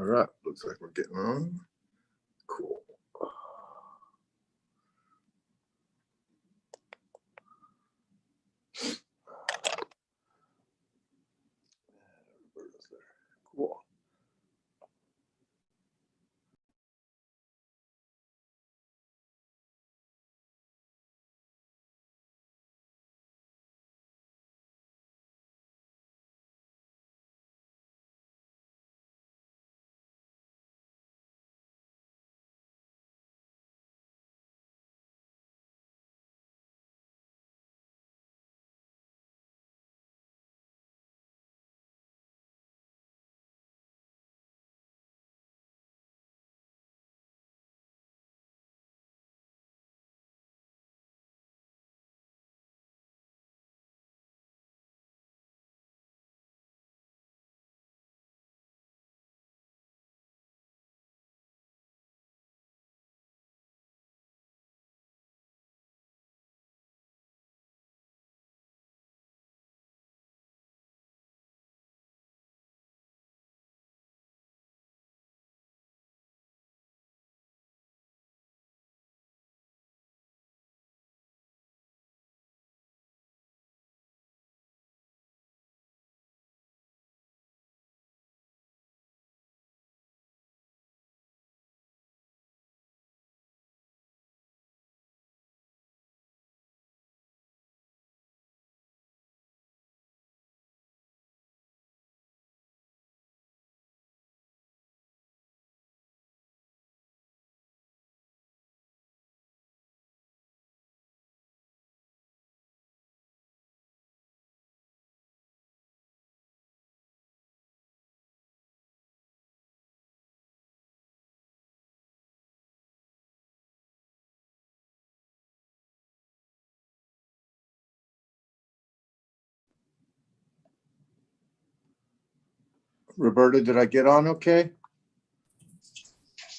right, looks like we're getting on. Cool. Cool. Roberta, did I get on okay?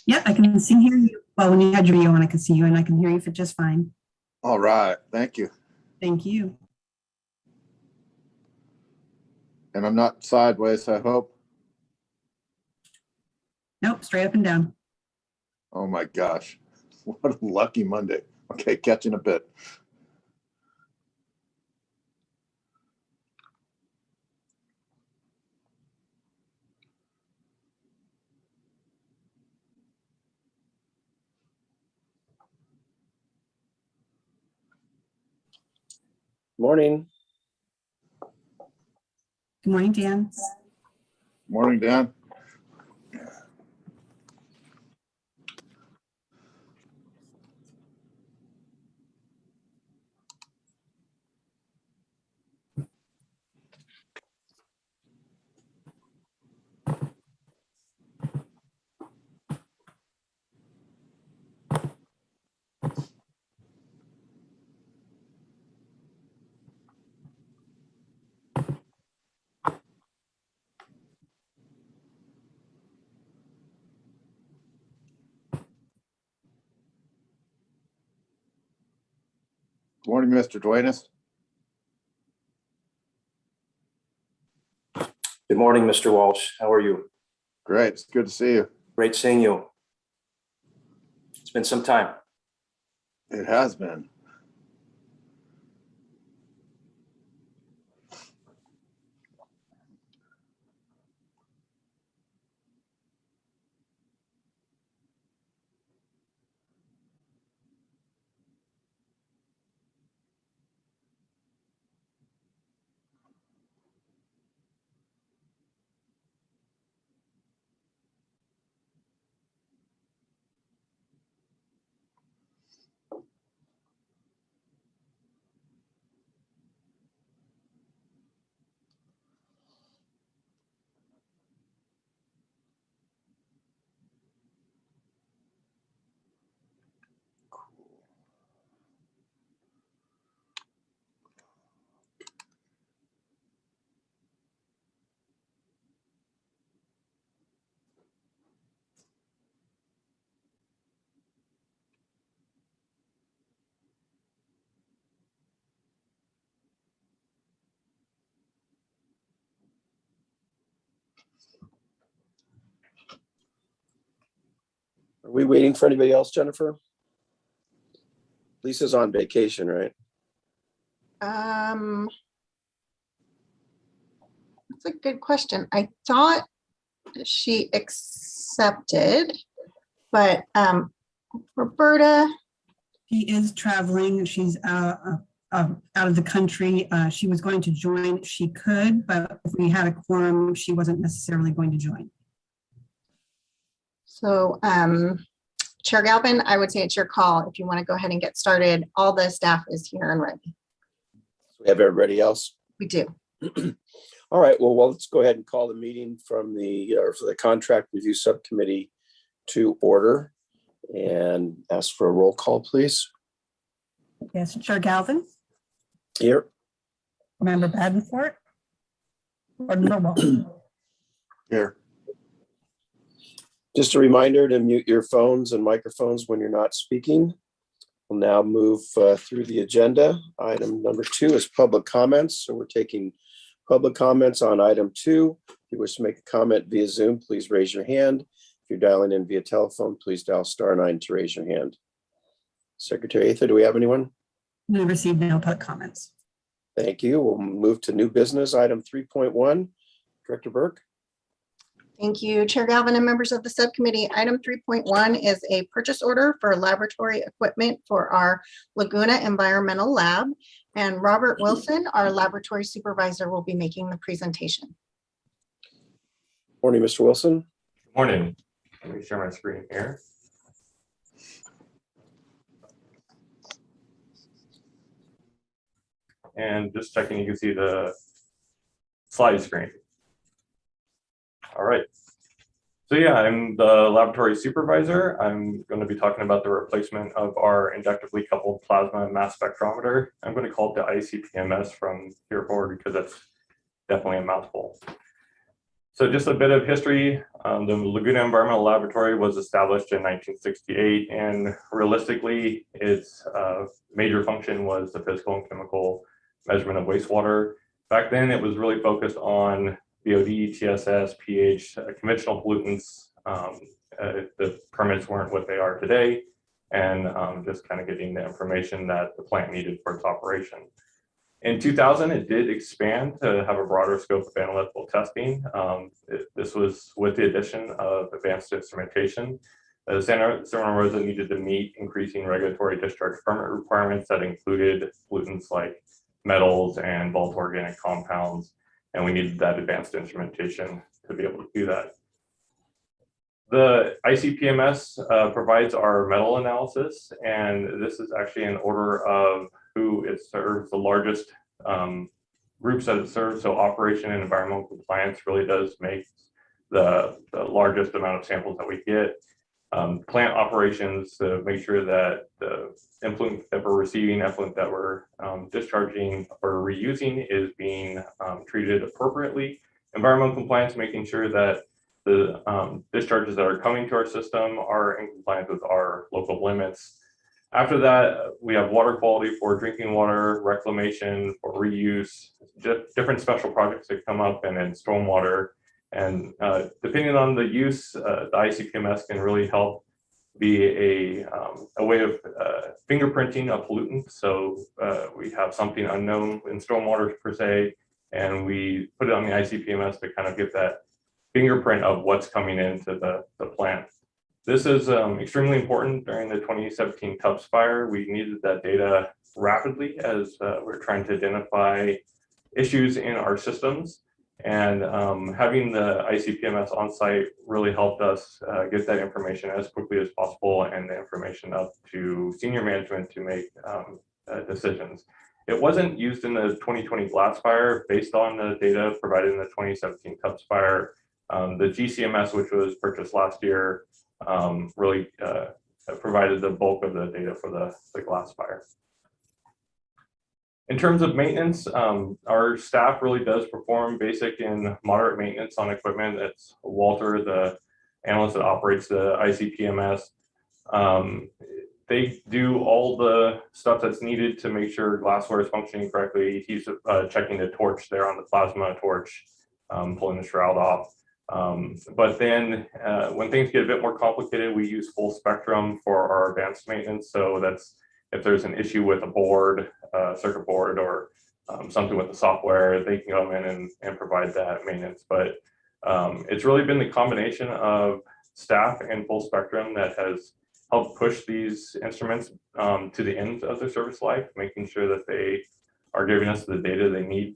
Yep, I can see hear you. Well, when you had your video on, I could see you and I can hear you for just fine. All right, thank you. Thank you. And I'm not sideways, I hope. Nope, straight up and down. Oh my gosh, what a lucky Monday. Okay, catch you in a bit. Morning. Good morning, Dan. Morning, Dan. Good morning, Mr. Duenas. Good morning, Mr. Walsh. How are you? Great, it's good to see you. Great seeing you. It's been some time. It has been. Are we waiting for anybody else, Jennifer? Lisa's on vacation, right? That's a good question. I thought she accepted, but Roberta, She is traveling. She's out of the country. She was going to join. She could, but if we had a quorum, she wasn't necessarily going to join. so Chair Galvin, I would say it's your call if you want to go ahead and get started. All the staff is here and ready. We have everybody else. We do. All right, well, let's go ahead and call the meeting from for the Contract Review Subcommittee to order and ask for a roll call, please. Yes, Chair Galvin, Here. Member Badenfort, Gordon Noble. Here. Just a reminder to mute your phones and microphones when you're not speaking. We'll now move through the agenda. Item number 2 is public comments. So we're taking public comments on item 2. If you wish to make a comment via Zoom, please raise your hand. If you're dialing in via telephone, please dial *9 to raise your hand. Secretary Atha, do we have anyone? We received no public comments. Thank you. We'll move to new business, item 3.1. Director Burke. Thank you, Chair Galvin and members of the subcommittee. Item 3.1 is a purchase order for laboratory equipment for our Laguna Environmental Lab. And Robert Wilson, our laboratory supervisor, will be making the presentation. Morning, Mr. Wilson. Good morning. Let me share my screen here. And just checking, you can see the slide screen. All right. So yeah, I'm the laboratory supervisor. I'm going to be talking about the replacement of our inductively coupled plasma mass spectrometer. I'm going to call it the ICP-MS from here forward because that's definitely a mouthful. So just a bit of history. The Laguna Environmental Laboratory was established in 1968, and realistically, its major function was the physical and chemical measurement of wastewater. Back then, it was really focused on BOD, TSS, pH, conventional pollutants. The permits weren't what they are today, and just kind of getting the information that the plant needed for its operation. In 2000, it did expand to have a broader scope of analytical testing. This was with the addition of advanced instrumentation. Santa Rosa needed to meet increasing regulatory discharge permit requirements that included pollutants like metals and volatile organic compounds, and we needed that advanced instrumentation to be able to do that. The ICP-MS provides our metal analysis, and this is actually in order of who it serves, the largest groups that it serves. So operation and environmental compliance really does make the largest amount of samples that we get. Plant operations to make sure that the effluent that we're receiving, effluent that we're discharging or reusing is being treated appropriately. Environmental compliance, making sure that the discharges that are coming to our system are in compliance with our local limits. After that, we have water quality for drinking water, reclamation, for reuse, different special projects that come up, and then stormwater. And depending on the use, the ICP-MS can really help be a way of fingerprinting a pollutant. So we have something unknown in stormwater per se, and we put it on the ICP-MS to kind of get that fingerprint of what's coming into the plant. This is extremely important during the 2017 Tubbs fire. We needed that data rapidly as we're trying to identify issues in our systems. And having the ICP-MS on site really helped us get that information as quickly as possible and the information up to senior management to make decisions. It wasn't used in the 2020 blast fire based on the data provided in the 2017 Tubbs fire. The GCMS, which was purchased last year, really provided the bulk of the data for the glass fire. In terms of maintenance, our staff really does perform basic and moderate maintenance on equipment. It's Walter, the analyst that operates the ICP-MS. They do all the stuff that's needed to make sure glassware is functioning correctly. He's checking the torch there on the plasma torch, pulling the shroud off. But then when things get a bit more complicated, we use full spectrum for our advanced maintenance. So that's if there's an issue with a board, circuit board, or something with the software, they can come in and provide that maintenance. But it's really been the combination of staff and full spectrum that has helped push these instruments to the end of their service life, making sure that they are giving us the data they need.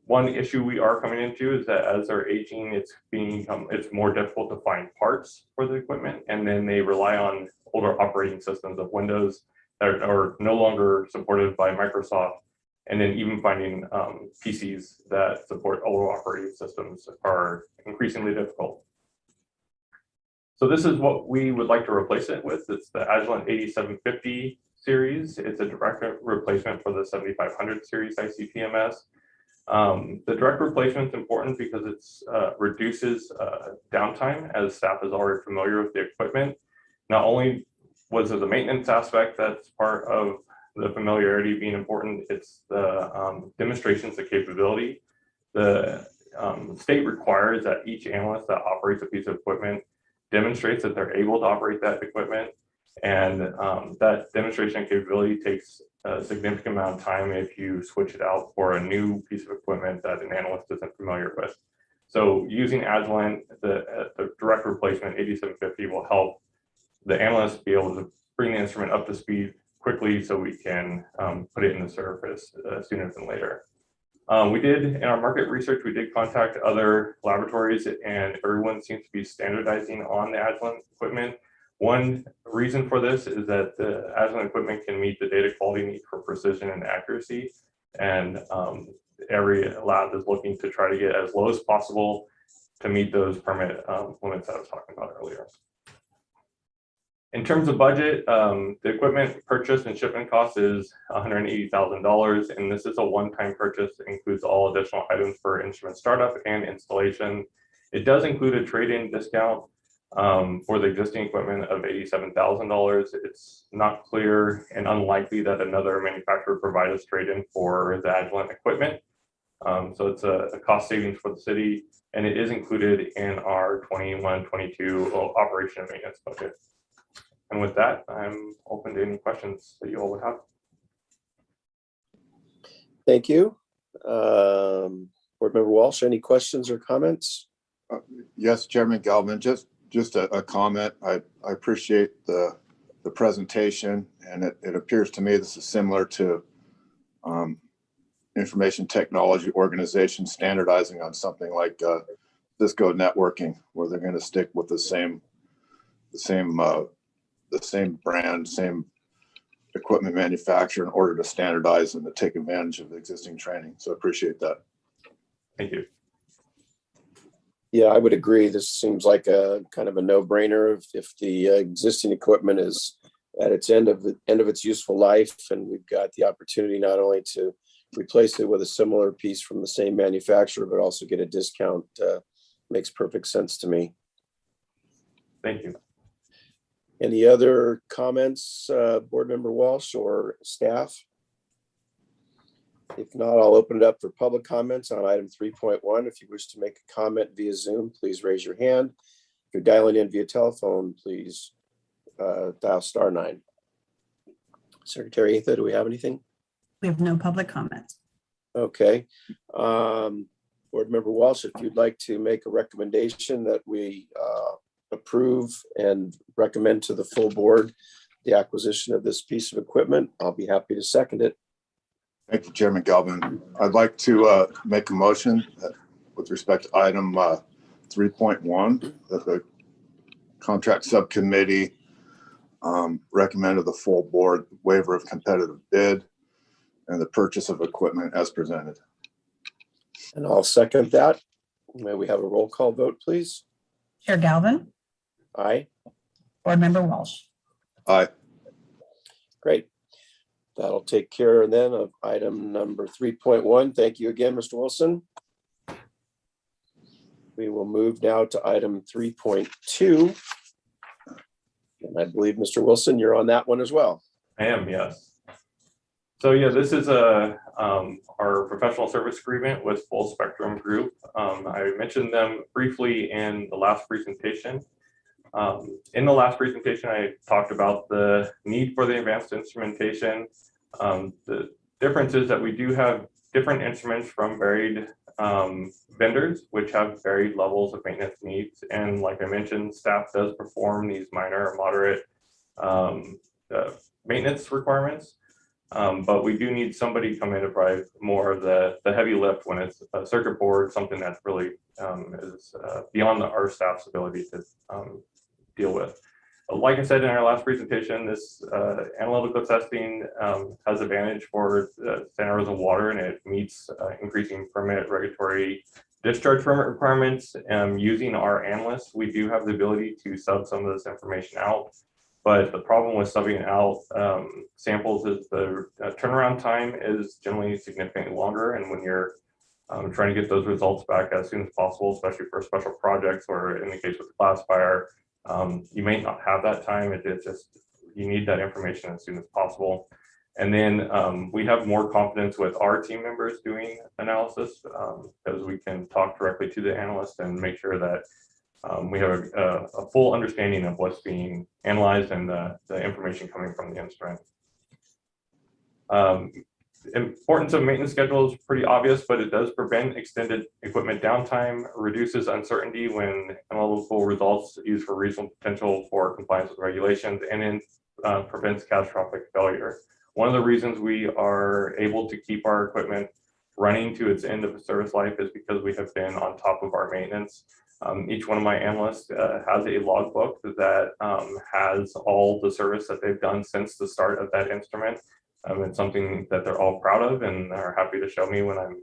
One issue we are coming into is that as they're aging, it's more difficult to find parts for the equipment, and then they rely on older operating systems of Windows that are no longer supported by Microsoft. And then even finding PCs that support older operating systems are increasingly difficult. So this is what we would like to replace it with. It's the Agilent 8750 series. It's a direct replacement for the 7500 series ICP-MS. The direct replacement is important because it reduces downtime, as staff is already familiar with the equipment. Not only was it the maintenance aspect that's part of the familiarity being important, it's the demonstrations of capability. The state requires that each analyst that operates a piece of equipment demonstrates that they're able to operate that equipment. And that demonstration of capability takes a significant amount of time if you switch it out for a new piece of equipment that an analyst isn't familiar with. So using Agilent, the direct replacement 8750 will help the analyst be able to bring the instrument up to speed quickly so we can put it in the service sooner than later. In our market research, we did contact other laboratories, and everyone seems to be standardizing on the Agilent equipment. One reason for this is that the Agilent equipment can meet the data quality need for precision and accuracy. And every lab is looking to try to get as low as possible to meet those permit limits that I was talking about earlier. In terms of budget, the equipment purchase and shipment cost is $180,000, and this is a one-time purchase. It includes all additional items for instrument startup and installation. It does include a trade-in discount for the existing equipment of $87,000. It's not clear and unlikely that another manufacturer provides trade-in for the Agilent equipment. So it's a cost savings for the city, and it is included in our 21-22 operation and maintenance budget. And with that, I'm open to any questions that you all would have. Thank you. Board Member Walsh, any questions or comments? Yes, Chairman Galvin, just a comment. I appreciate the presentation, and it appears to me this is similar to information technology organizations standardizing on something like Cisco networking, where they're going to stick with the same brand, same equipment manufacturer in order to standardize and to take advantage of the existing training. So I appreciate that. Thank you. Yeah, I would agree. This seems like a kind of a no-brainer if the existing equipment is at its end of its useful life, and we've got the opportunity not only to replace it with a similar piece from the same manufacturer, but also get a discount. Makes perfect sense to me. Thank you. Any other comments, Board Member Walsh or staff? If not, I'll open it up for public comments on item 3.1. If you wish to make a comment via Zoom, please raise your hand. If you're dialing in via telephone, please dial *9. Secretary Atha, do we have anything? We have no public comments. Okay. Board Member Walsh, if you'd like to make a recommendation that we approve and recommend to the full board the acquisition of this piece of equipment, I'll be happy to second it. Thank you, Chairman Galvin. I'd like to make a motion with respect to item 3.1 that the contract subcommittee recommended the full board waiver of competitive bid and the purchase of equipment as presented. And I'll second that. May we have a roll call vote, please? Chair Galvin, Aye. Board Member Walsh. Aye. Great. That'll take care then of item number 3.1. Thank you again, Mr. Wilson. We will move now to item 3.2. And I believe, Mr. Wilson, you're on that one as well. I am, yes. So yeah, this is our professional service agreement with Full Spectrum Group. I mentioned them briefly in the last presentation. In the last presentation, I talked about the need for the advanced instrumentation. The difference is that we do have different instruments from varied vendors, which have varied levels of maintenance needs. And like I mentioned, staff does perform these minor or moderate maintenance requirements. But we do need somebody to come in to provide more of the heavy lift when it's a circuit board, something that really is beyond our staff's ability to deal with. Like I said in our last presentation, this analytical testing has advantage for Santa Rosa Water, and it meets increasing permit regulatory discharge permit requirements. Using our analysts, we do have the ability to sub some of this information out. But the problem with subbing out samples is the turnaround time is generally significantly longer. And when you're trying to get those results back as soon as possible, especially for special projects or in the case with the classifier, you may not have that time. It's just, you need that information as soon as possible. And then we have more confidence with our team members doing analysis because we can talk directly to the analyst and make sure that we have a full understanding of what's being analyzed and the information coming from the instrument. Importance of maintenance schedule is pretty obvious, but it does prevent extended equipment downtime, reduces uncertainty when analytical results used for reasonable potential for compliance with regulations, and then prevents catastrophic failure. One of the reasons we are able to keep our equipment running to its end of service life is because we have been on top of our maintenance. Each one of my analysts has a logbook that has all the service that they've done since the start of that instrument. It's something that they're all proud of and are happy to show me when I'm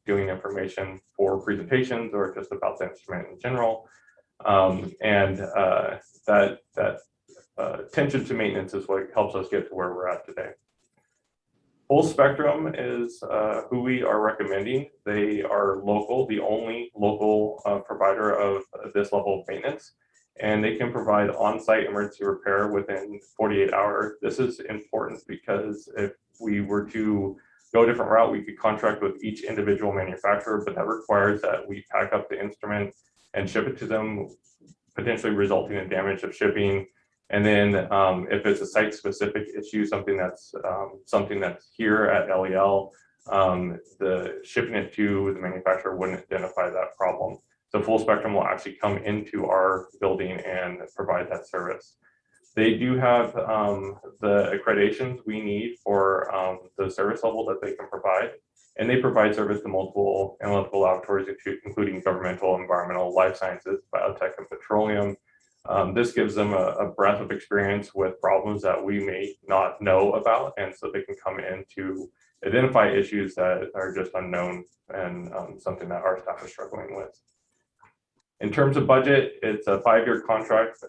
doing information for presentations or just about the instrument in general. That attention to maintenance is what helps us get to where we're at today. Full Spectrum is who we are recommending. They are local, the only local provider of this level of maintenance, and they can provide on-site emergency repair within 48 hours. This is important because if we were to go a different route, we could contract with each individual manufacturer, but that requires that we pack up the instrument and ship it to them, potentially resulting in damage of shipping. And then if it's a site-specific issue, something that's here at LEL, the shipping it to the manufacturer wouldn't identify that problem. So Full Spectrum will actually come into our building and provide that service. They do have the accreditations we need for the service level that they can provide, and they provide service to multiple analytical laboratories, including governmental, environmental, life sciences, biotech, and petroleum. This gives them a breadth of experience with problems that we may not know about, and so they can come in to identify issues that are just unknown and something that our staff is struggling with. In terms of budget, it's a 5-year contract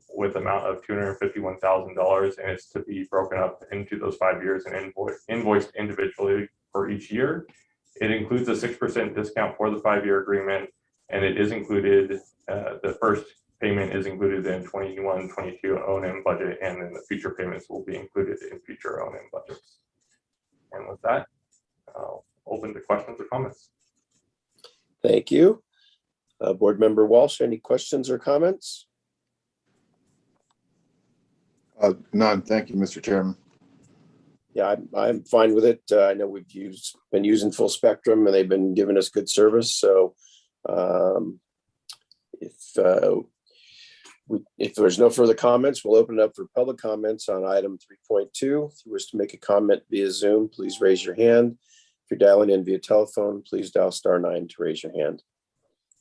with an amount of $251,000, and it's to be broken up into those 5 years and invoiced individually for each year. It includes a 6% discount for the 5-year agreement, and it is included, the first payment is included in 21-22 O&M budget, and then the future payments will be included in future O&M budgets. And with that, I'll open to questions or comments. Thank you. Board Member Walsh, any questions or comments? None. Thank you, Mr. Chairman. Yeah, I'm fine with it. I know we've been using Full Spectrum and they've been giving us good service. So if there's no further comments, we'll open it up for public comments on item 3.2. If you wish to make a comment via Zoom, please raise your hand. If you're dialing in via telephone, please dial *9 to raise your hand.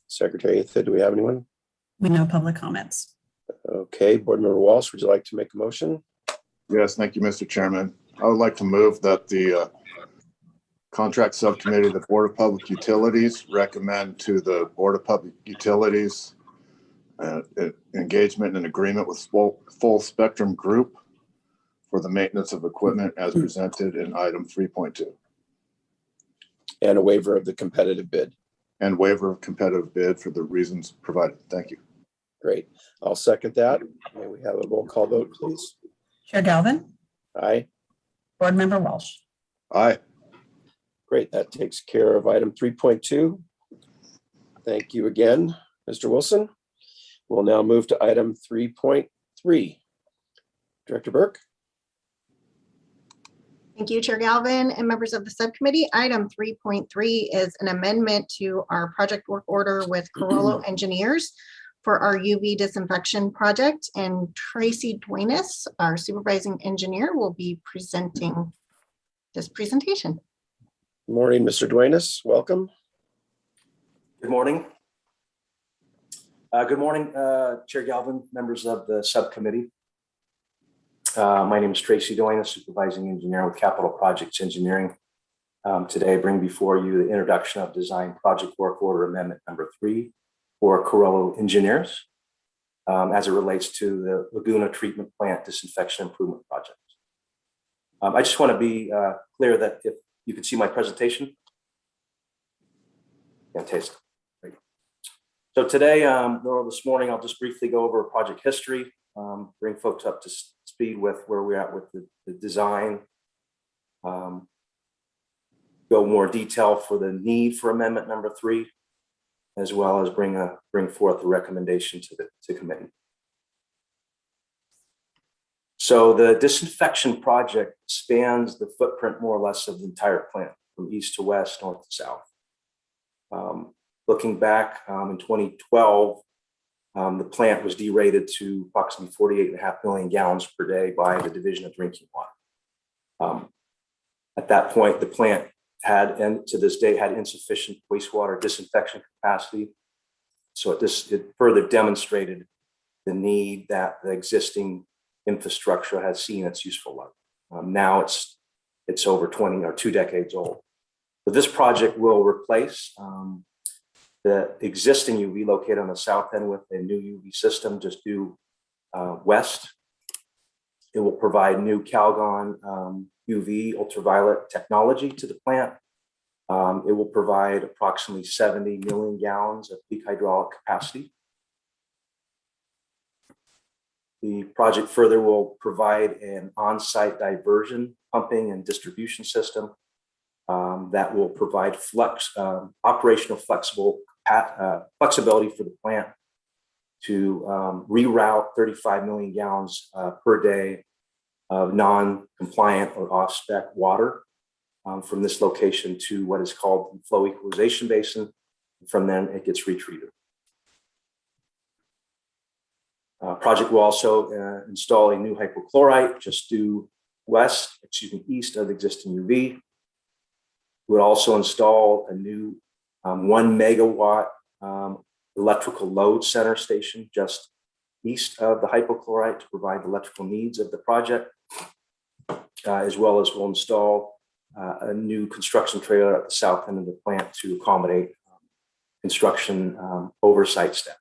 Secretary Atha, do we have anyone? We know public comments. Okay, Board Member Walsh, would you like to make a motion? Yes, thank you, Mr. Chairman. I would like to move that the Contract Subcommittee of the Board of Public Utilities recommend to the Board of Public Utilities engagement and agreement with Full Spectrum Group for the maintenance of equipment as presented in item 3.2. And a waiver of the competitive bid. And waiver of competitive bid for the reasons provided. Thank you. Great. I'll second that. May we have a roll call vote, please? Chair Galvin, Aye. Board Member Walsh, Aye. Great, that takes care of item 3.2. Thank you again, Mr. Wilson. We'll now move to item 3.3. Director Burke. Thank you, Chair Galvin and members of the subcommittee. Item 3.3 is an amendment to our project work order with Carollo Engineers for our UV disinfection project. And Tracy Duenas, our supervising engineer, will be presenting this presentation. Good morning, Mr. Duenas. Welcome. Good morning. Good morning, Chair Galvin, members of the subcommittee. My name is Tracy Duenas, supervising engineer with Capital Projects Engineering. Today, I bring before you the introduction of design project work order amendment number 3 for Carollo Engineers as it relates to the Laguna Treatment Plant Disinfection Improvement Project. I just want to be clear that if you can see my presentation. Fantastic. Great. So today, or this morning, I'll just briefly go over project history, bring folks up to speed with where we're at with the design, go more detail for the need for amendment number 3, as well as bring forth a recommendation to the committee. So the disinfection project spans the footprint more or less of the entire plant from east to west, north to south. Looking back in 2012, the plant was derated to approximately 48.5 million gallons per day by the Division of Drinking Water. At that point, the plant had, and to this day, had insufficient wastewater disinfection capacity. So it further demonstrated the need that the existing infrastructure has seen its useful life. Now it's over 20 or 2 decades old. But this project will replace the existing UV located on the south end with a new UV system just due west. It will provide new Calgon UV ultraviolet technology to the plant. It will provide approximately 70 million gallons of peak hydraulic capacity. The project further will provide an on-site diversion, pumping, and distribution system that will provide operational flexibility for the plant to reroute 35 million gallons per day of non-compliant or off-spec water from this location to what is called the flow equalization basin. From then, it gets retreated. Project will also install a new hypochlorite just due east of the existing UV. We'll also install a new 1 megawatt electrical load center station just east of the hypochlorite to provide the electrical needs of the project, as well as we'll install a new construction trailer at the south end of the plant to accommodate construction oversight staff.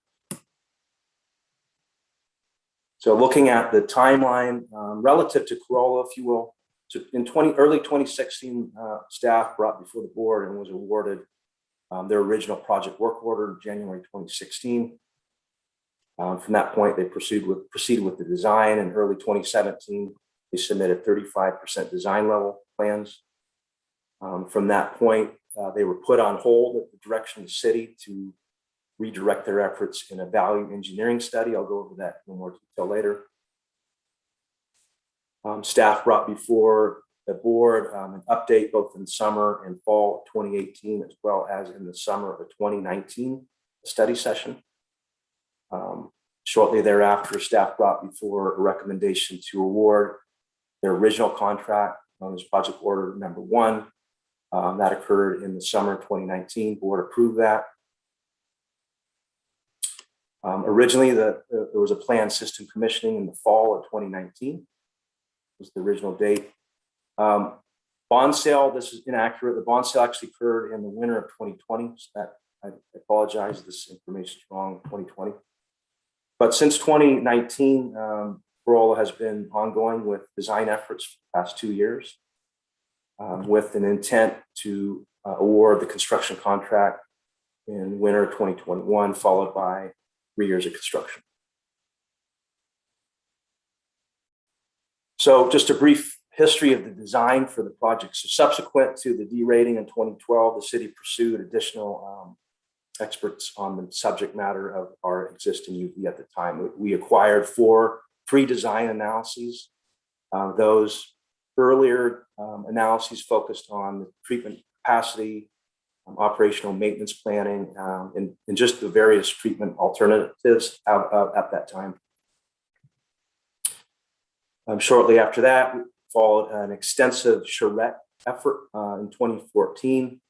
So looking at the timeline relative to Carollo, if you will, so in early 2016, staff brought before the board and was awarded their original project work order in January 2016. From that point, they proceeded with the design. In early 2017, they submitted 35% design level plans. From that point, they were put on hold at the direction of the city to redirect their efforts in a value engineering study. I'll go over that in more detail later. Staff brought before the board an update both in summer and fall of 2018, as well as in the summer of 2019 study session. Shortly thereafter, staff brought before a recommendation to award their original contract known as project order number 1. That occurred in the summer of 2019. Board approved that. Originally, there was a planned system commissioning in the fall of 2019. Was the original date. Bond sale, this is inaccurate. The bond sale actually occurred in the winter of 2020. So that, I apologize, this information is wrong, 2020. But since 2019, Carollo has been ongoing with design efforts for the past 2 years with an intent to award the construction contract in winter 2021, followed by 3 years of construction. So just a brief history of the design for the project. So subsequent to the derating in 2012, the city pursued additional experts on the subject matter of our existing UV at the time. We acquired 4 pre-design analyses. Those earlier analyses focused on the treatment capacity, operational maintenance planning, and just the various treatment alternatives at that time. Shortly after that, followed an extensive charrette effort in 2014.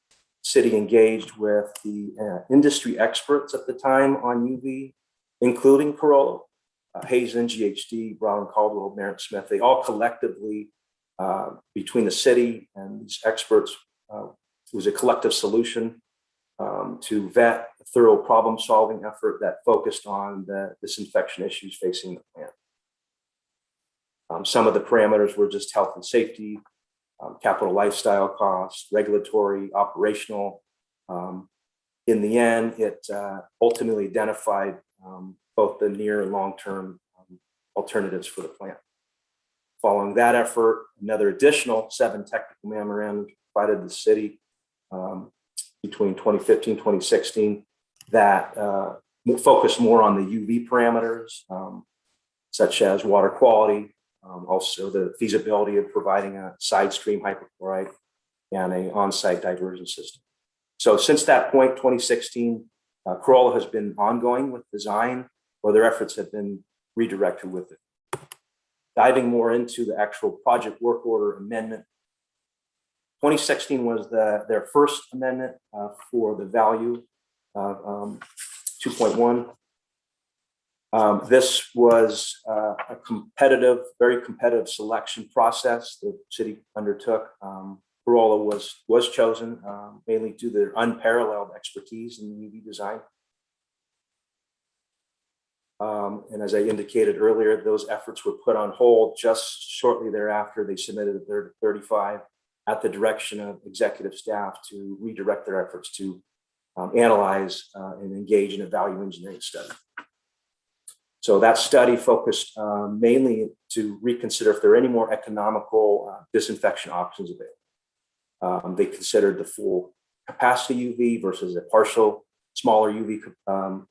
City engaged with the industry experts at the time on UV, including Corolla, Hazen, GHD, Brown, Caldwell, Merritt Smith. They all collectively, between the city and these experts, it was a collective solution to vet a thorough problem-solving effort that focused on the disinfection issues facing the plant. Some of the parameters were just health and safety, capital lifestyle costs, regulatory, operational. In the end, it ultimately identified both the near and long-term alternatives for the plant. Following that effort, another additional 7 technical memorandums provided the city between 2015 2016 that focused more on the UV parameters, such as water quality, also the feasibility of providing a side stream hypochlorite and an on-site diversion system. So since that point, 2016, Corolla has been ongoing with design, or their efforts have been redirected with it. Diving more into the actual project work order amendment, 2016 was their first amendment for the value of 2.1. This was a competitive, very competitive selection process the city undertook. Corolla was chosen mainly due to their unparalleled expertise in UV design. And as I indicated earlier, those efforts were put on hold just shortly thereafter. They submitted a 35 at the direction of executive staff to redirect their efforts to analyze and engage in a value engineering study. So that study focused mainly to reconsider if there are any more economical disinfection options available. They considered the full capacity UV versus a partial smaller UV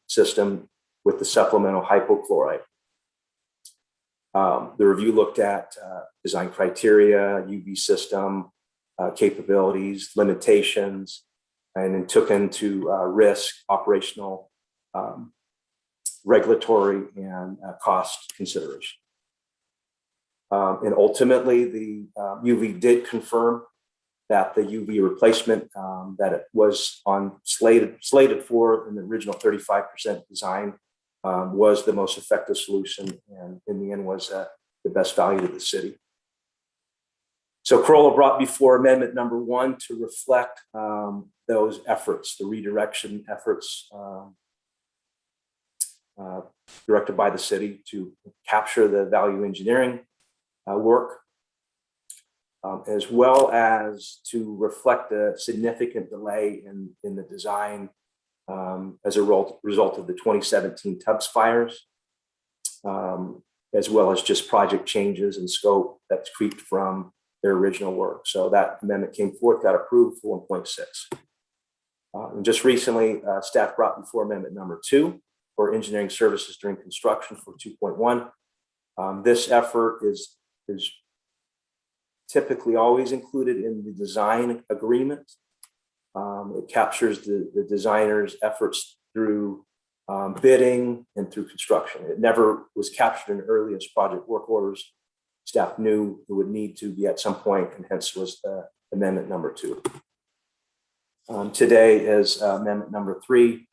system with the supplemental hypochlorite. The review looked at design criteria, UV system, capabilities, limitations, and then took into risk, operational, regulatory, and cost consideration. And ultimately, the UV did confirm that the UV replacement that it was slated for in the original 35% design was the most effective solution, and in the end was the best value to the city. So Corolla brought before amendment number 1 to reflect those efforts, the redirection efforts directed by the city to capture the value engineering work, as well as to reflect a significant delay in the design as a result of the 2017 Tubbs fires, as well as just project changes in scope that's creeped from their original work. So that amendment came forth, got approved for 1.6. And just recently, staff brought before amendment number 2 for engineering services during construction for 2.1. This effort is typically always included in the design agreement. It captures the designer's efforts through bidding and through construction. It never was captured in earliest project work orders. Staff knew it would need to be at some point, and hence was amendment number 2. Today is amendment number 3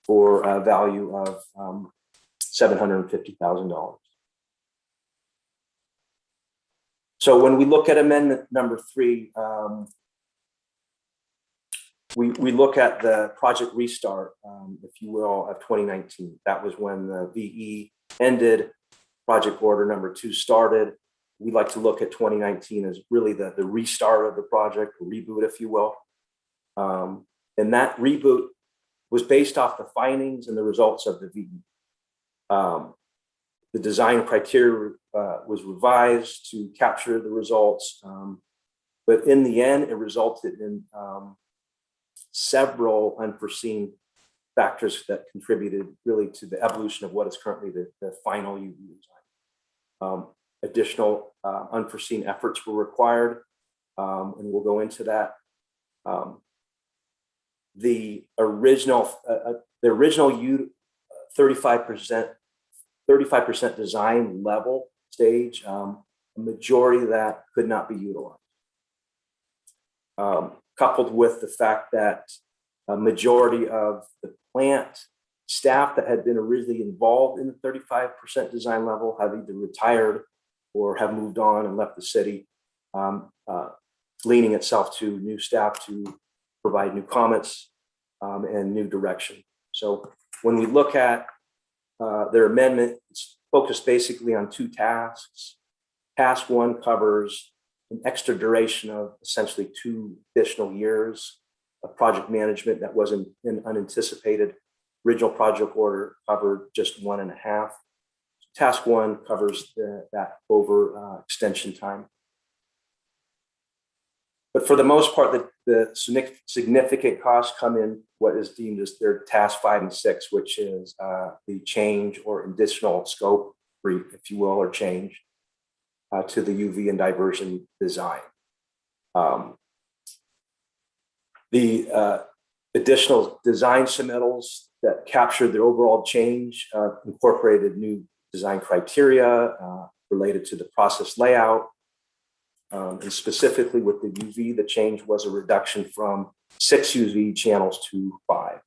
for a value of $750,000. So when we look at amendment number 3, we look at the project restart, if you will, of 2019. That was when the VE ended, project order number 2 started. We like to look at 2019 as really the restart of the project, the reboot, if you will. And that reboot was based off the findings and the results of the VE. The design criteria was revised to capture the results, but in the end, it resulted in several unforeseen factors that contributed really to the evolution of what is currently the final UV design. Additional unforeseen efforts were required, and we'll go into that. The original U 35% design level stage, a majority of that could not be utilized. Coupled with the fact that a majority of the plant staff that had been originally involved in the 35% design level have either retired or have moved on and left the city, leaning itself to new staff to provide new comments and new direction. So when we look at their amendment, it's focused basically on two tasks. Task one covers an extra duration of essentially 2 additional years of project management that wasn't unanticipated. Original project order covered just 1.5. Task one covers that over extension time. But for the most part, the significant costs come in what is deemed as their task 5 and 6, which is the change or additional scope, if you will, or change to the UV and diversion design. The additional design submittals that captured the overall change incorporated new design criteria related to the process layout. And specifically with the UV, the change was a reduction from 6 UV channels to 5.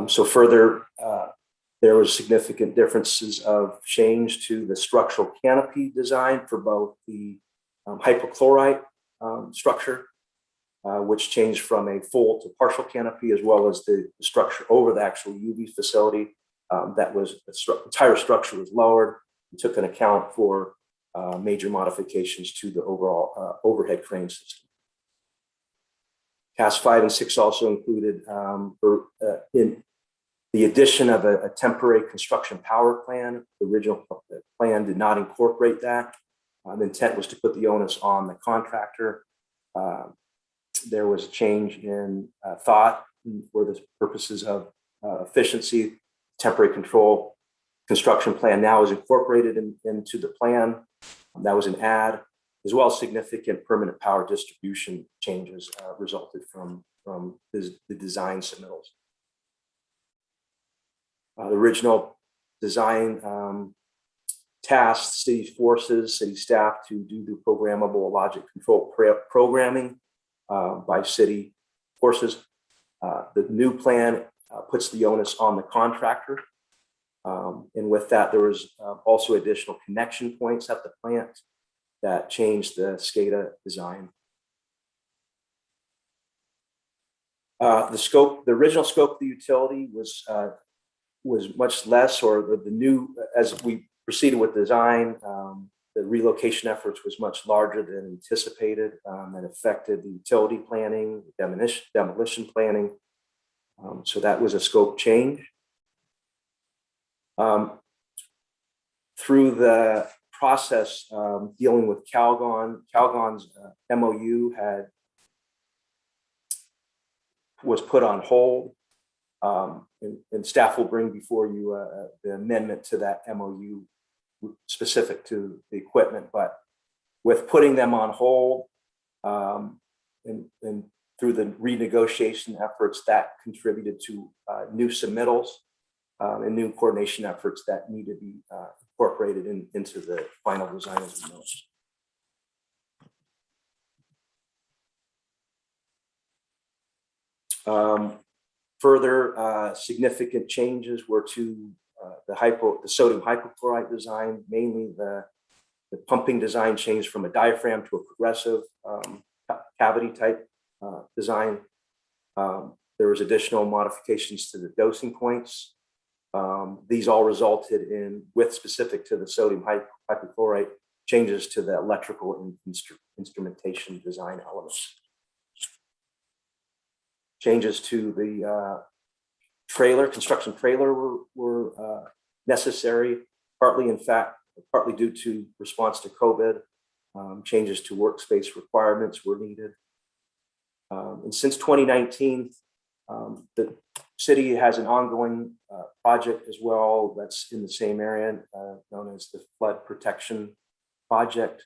So further, there was significant differences of change to the structural canopy design for both the hypochlorite structure, which changed from a full to partial canopy, as well as the structure over the actual UV facility. That was the entire structure was lowered and took an account for major modifications to the overall overhead crane system. Task 5 and 6 also included in the addition of a temporary construction power plan. The original plan did not incorporate that. The intent was to put the onus on the contractor. There was a change in thought for the purposes of efficiency. Temporary control construction plan now is incorporated into the plan. That was an add, as well as significant permanent power distribution changes resulted from the design submittals. The original design tasked city forces, city staff to do the programmable logic control programming by city forces. The new plan puts the onus on the contractor. And with that, there was also additional connection points at the plant that changed the SCADA design. The original scope of the utility was much less, or the new, as we proceeded with design, the relocation efforts was much larger than anticipated, and affected the utility planning, demolition planning. So that was a scope change. Through the process dealing with Calgon's MOU was put on hold, and staff will bring before you the amendment to that MOU specific to the equipment. But with putting them on hold and through the renegotiation efforts, that contributed to new submittals and new coordination efforts that need to be incorporated into the final design of the mills. Further significant changes were to the sodium hypochlorite design, mainly the pumping design changed from a diaphragm to a progressive cavity type design. There was additional modifications to the dosing points. These all resulted in, with specific to the sodium hypochlorite, changes to the electrical and instrumentation design elements. Changes to the construction trailer were necessary, partly due to response to COVID. Changes to workspace requirements were needed. And since 2019, the city has an ongoing project as well that's in the same area, known as the Flood Protection Project.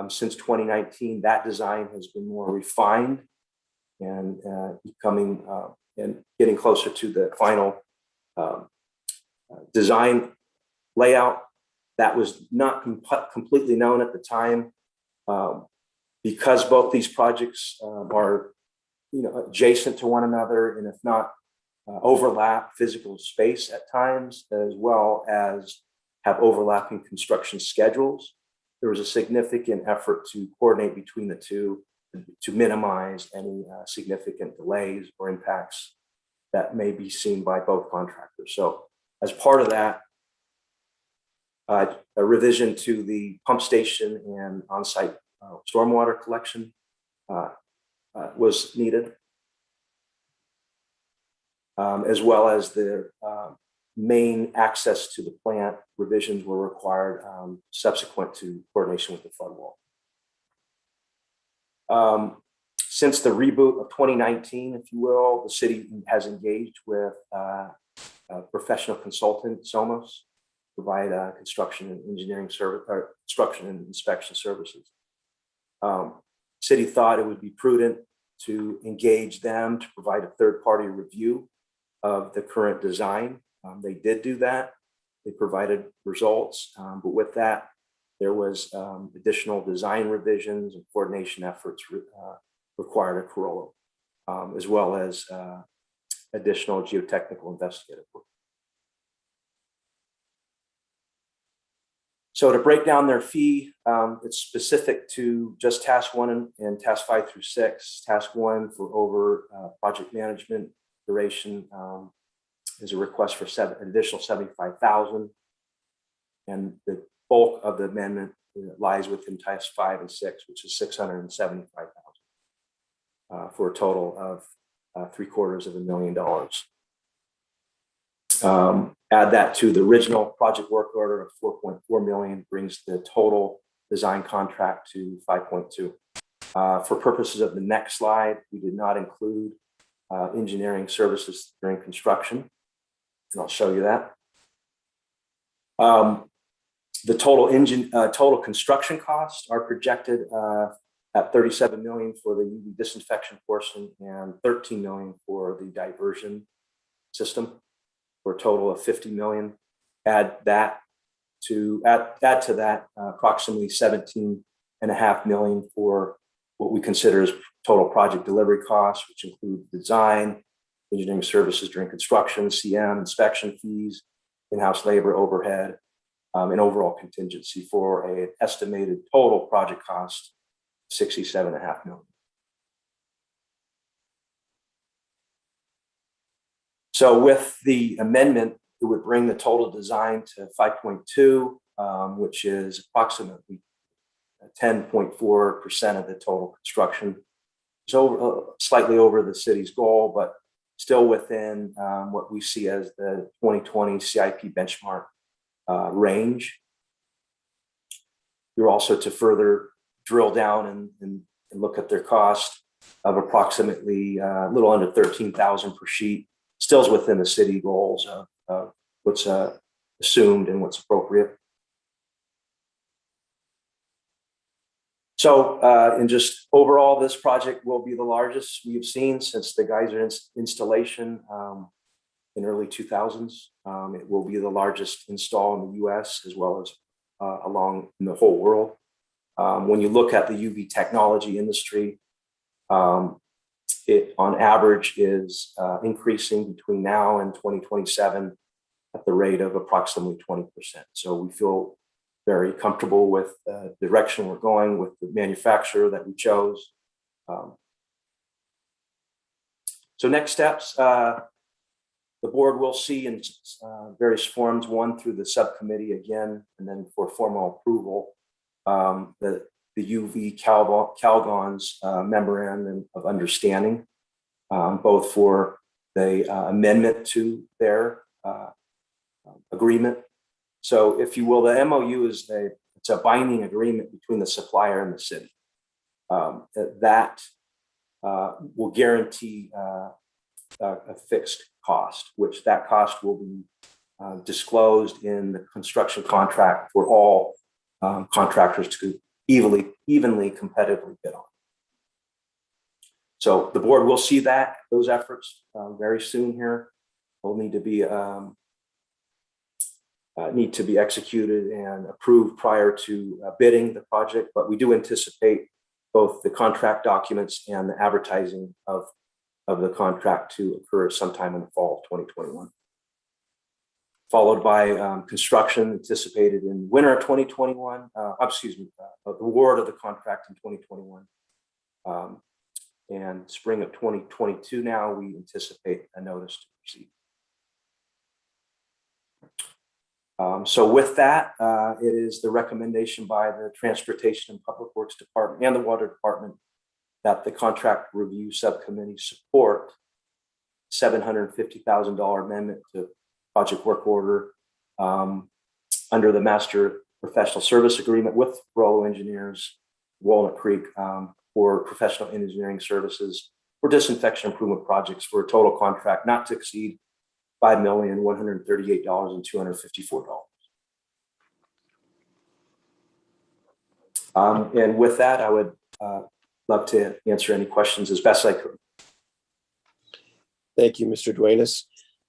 Since 2019, that design has been more refined and becoming and getting closer to the final design layout. That was not completely known at the time. Because both these projects are adjacent to one another, and if not overlap physical space at times, as well as have overlapping construction schedules, there was a significant effort to coordinate between the two to minimize any significant delays or impacts that may be seen by both contractors. So as part of that, a revision to the pump station and on-site stormwater collection was needed, as well as the main access to the plant revisions were required subsequent to coordination with the flood wall. Since the reboot of 2019, if you will, the city has engaged with a professional consultant, Somos, provide construction and engineering service, or construction and inspection services. City thought it would be prudent to engage them to provide a third-party review of the current design. They did do that. They provided results, but with that, there was additional design revisions and coordination efforts required at Corolla, as well as additional geotechnical investigative work. So to break down their fee, it's specific to just task 1 and task 5 through 6. Task 1 for over project management duration is a request for an additional $75,000, and the bulk of the amendment lies within task 5 and 6, which is $675,000 for a total of $750,000. Add that to the original project work order of $4.4 million, brings the total design contract to $5.2. For purposes of the next slide, we did not include engineering services during construction, and I'll show you that. The total construction costs are projected at $37 million for the UV disinfection portion and $13 million for the diversion system, for a total of $50 million. Add to that approximately $17.5 million for what we consider as total project delivery costs, which include design, engineering services during construction, CM, inspection fees, in-house labor, overhead, and overall contingency, for an estimated total project cost of $67.5 million. So with the amendment, it would bring the total design to 5.2, which is approximately 10.4% of the total construction. So slightly over the city's goal, but still within what we see as the 2020 CIP benchmark range. You're also to further drill down and look at their cost of approximately a little under $13,000 per sheet. Still is within the city goals of what's assumed and what's appropriate. So, and just overall, this project will be the largest we've seen since the geyser installation in early 2000s. It will be the largest install in the U.S. as well as along in the whole world. When you look at the UV technology industry, it on average is increasing between now and 2027 at the rate of approximately 20%. So we feel very comfortable with the direction we're going with the manufacturer that we chose. So next steps, the board will see in various forms, one through the subcommittee again, and then for formal approval, the UV Calgon's memorandum of understanding, both for the amendment to their agreement. So if you will, the MOU is it's a binding agreement between the supplier and the city. That will guarantee a fixed cost, which that cost will be disclosed in the construction contract for all contractors to evenly competitively bid on. So the board will see those efforts very soon here. Will need to be executed and approved prior to bidding the project, but we do anticipate both the contract documents and the advertising of the contract to occur sometime in the fall of 2021. Followed by construction anticipated in winter of 2021, the award of the contract in 2021. And spring of 2022 now, we anticipate a notice to proceed. So with that, it is the recommendation by the Transportation and Public Works Department and the Water Department that the Contract Review Subcommittee support $750,000 amendment to project work order under the Master Professional Service Agreement with Rollo Engineers, Walnut Creek, for professional engineering services for disinfection improvement projects for a total contract not to exceed $5,138,254. And with that, I would love to answer any questions as best I could. Thank you, Mr. Duenas.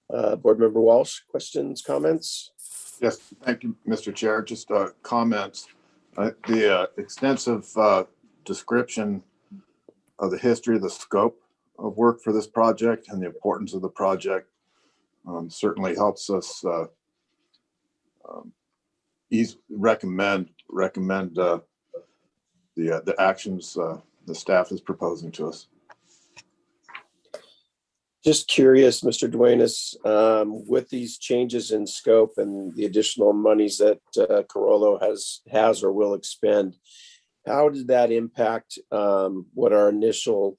Board Member Walsh, questions, comments? Yes, thank you, Mr. Chair. Just comments. The extensive description of the history, the scope of work for this project and the importance of the project certainly helps us recommend the actions the staff is proposing to us. Just curious, Mr. Duenas, with these changes in scope and the additional monies that Carollo has or will expend, how did that impact what our initial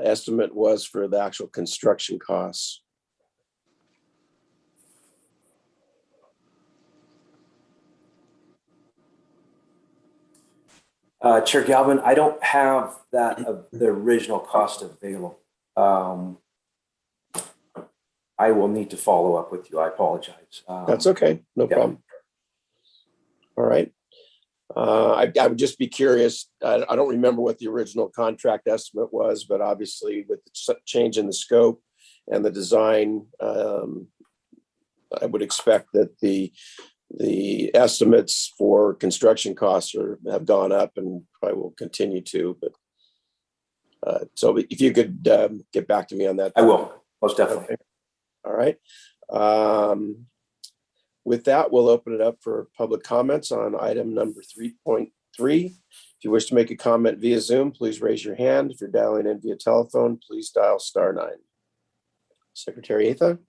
estimate was for the actual construction costs? Chair Galvin, I don't have the original cost available. I will need to follow up with you. I apologize. That's okay. No problem. All right. I would just be curious. I don't remember what the original contract estimate was, but obviously with the change in the scope and the design, I would expect that the estimates for construction costs have gone up and probably will continue to. But so if you could get back to me on that. I will, most definitely. Okay. All right. With that, we'll open it up for public comments on item number 3.3. If you wish to make a comment via Zoom, please raise your hand. If you're dialing in via telephone, please dial *9. Secretary Atha?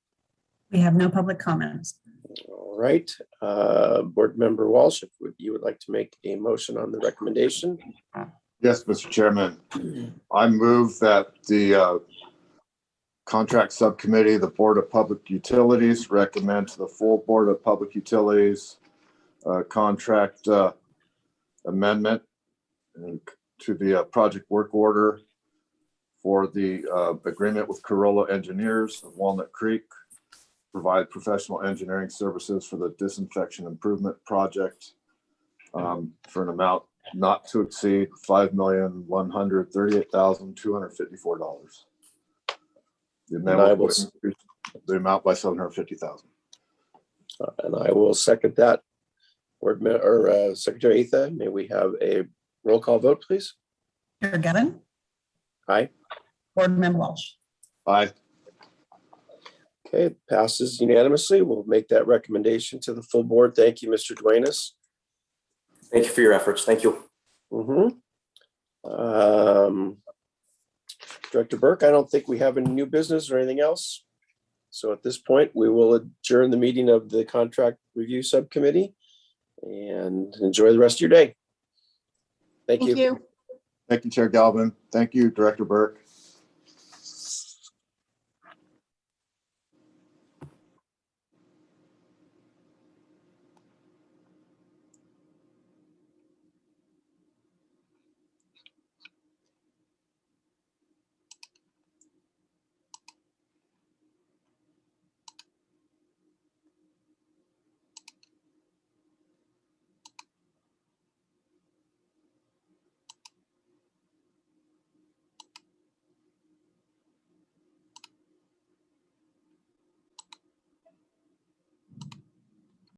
We have no public comments. All right. Board Member Walsh, if you would like to make a motion on the recommendation. Yes, Mr. Chairman. I move that the Contract Subcommittee, the Board of Public Utilities, recommend to the full Board of Public Utilities contract amendment to the project work order for the agreement with Carollo Engineers of Walnut Creek, provide professional engineering services for the disinfection improvement project for an amount not to exceed $5,138,254. The amendment will increase the amount by $750,000. And I will second that. Secretary Atha, may we have a roll call vote, please? Chair Gavin, Aye. Board Member Walsh. Aye. Okay, passes unanimously. We'll make that recommendation to the full board. Thank you, Mr. Duenas. Thank you for your efforts. Thank you. Director Burke, I don't think we have any new business or anything else. So at this point, we will adjourn the meeting of the Contract Review Subcommittee and enjoy the rest of your day. Thank you. Thank you. Thank you, Chair Galvin. Thank you, Director Burke.